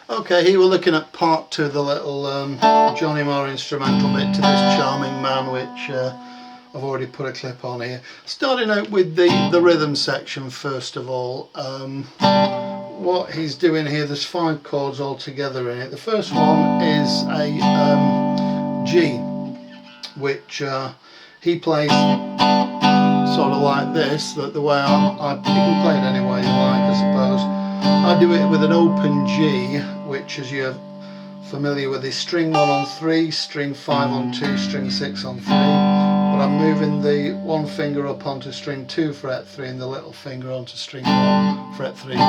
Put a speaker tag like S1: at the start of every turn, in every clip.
S1: Okay, here we're looking at part 2 of the little Johnny Marr instrumental bit to this charming man, which I've already put a clip on here. Starting out with the rhythm section first of all. What he's doing here, there's 5 chords all together in it. The first one is a G, which he plays sort of like this, that the way you can play it any way you like, I suppose. I do it with an open G, which, as you're familiar with, is string 1 on 3, string 5 on 2, string 6 on 3. But I'm moving the one finger up onto string 2 fret 3 and the little finger onto string 1 fret 3 for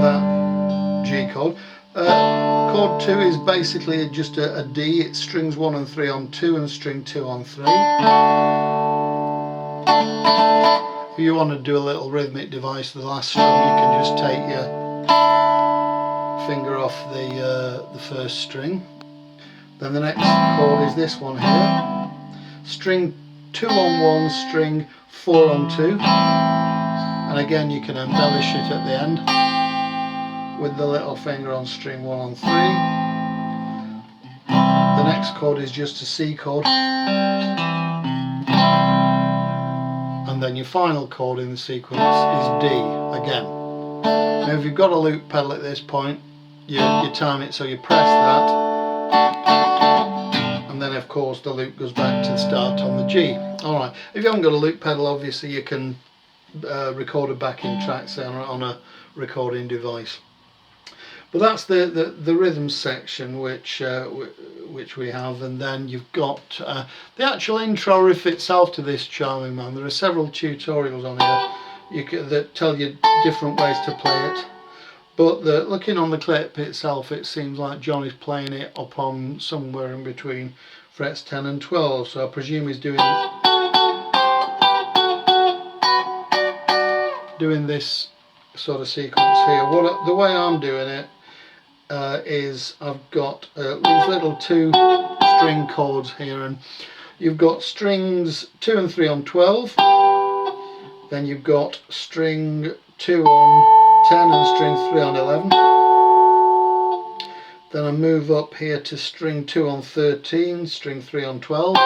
S1: that G chord. Chord 2 is basically just a D. It's strings 1 and 3 on 2 and string 2 on 3. If you want to do a little rhythmic device for the last strum, you can just take your finger off the first string. Then the next chord is this one here. String 2 on 1, string 4 on 2. And again you can embellish it at the end with the little finger on string 1 on 3. The next chord is just a C chord. And then your final chord in the sequence is D again. Now if you've got a loop pedal at this point, you time it so you press that, and then of course the loop goes back to the start on the G. Alright, if you haven't got a loop pedal, obviously you can record a backing track on a recording device. But that's the rhythm section which we have, and then you've got the actual intro riff itself to this charming man. There are several tutorials on here that tell you different ways to play it. But looking on the clip itself, it seems like Johnny's playing it up on somewhere in between frets 10 and 12. So I presume he's doing this sort of sequence here. The way I'm doing it is I've got these little 2 string chords here, and you've got strings 2 and 3 on 12, then you've got string 2 on 10 and string 3 on 11. Then I move up here to string 2 on 13, string 3 on 12.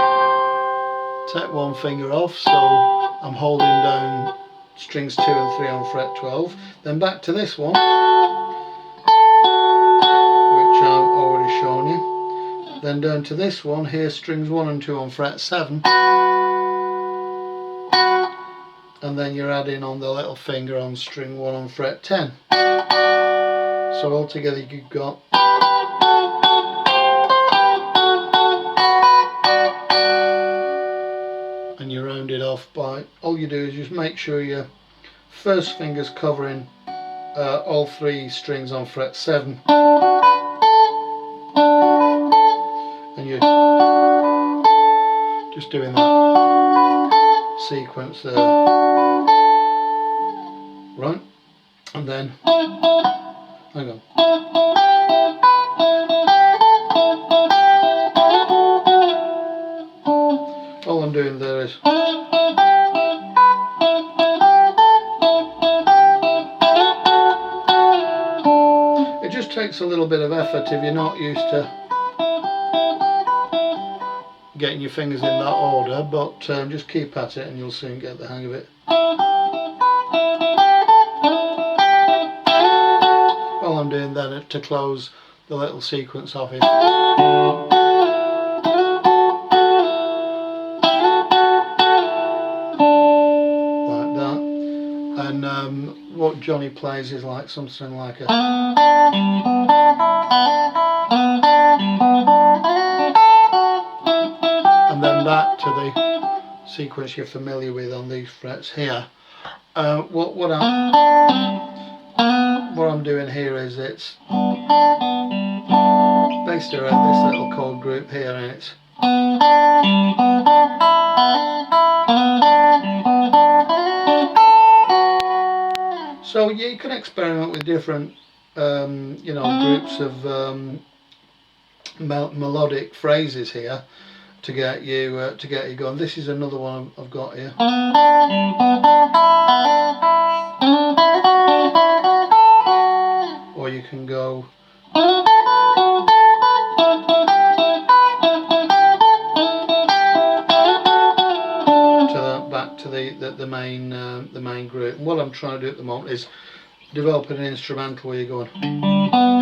S1: Take one finger off, so I'm holding down strings 2 and 3 on fret 12. Then back to this one, which I've already shown you. Then down to this one here, strings 1 and 2 on fret 7. And then you're adding on the little finger on string 1 on fret 10. So altogether you've got and you round it off by, all you do is just make sure your first finger's covering all 3 strings on fret 7, and you're just doing that sequence there, right? And then hang on, all I'm doing there is it just takes a little bit of effort if you're not used to getting your fingers in that order, but just keep at it and you'll soon get the hang of it. All I'm doing then to close the little sequence off is like that, and what Johnny plays is like something like a and then back to the sequence you're familiar with on these frets here. What I'm doing here is it's based around this little chord group here, and it's so you can experiment with different groups of melodic phrases here to get you going. This is another one I've got here. can go back to the main group. And what I'm trying to do at the moment is developing an instrumental where you're going.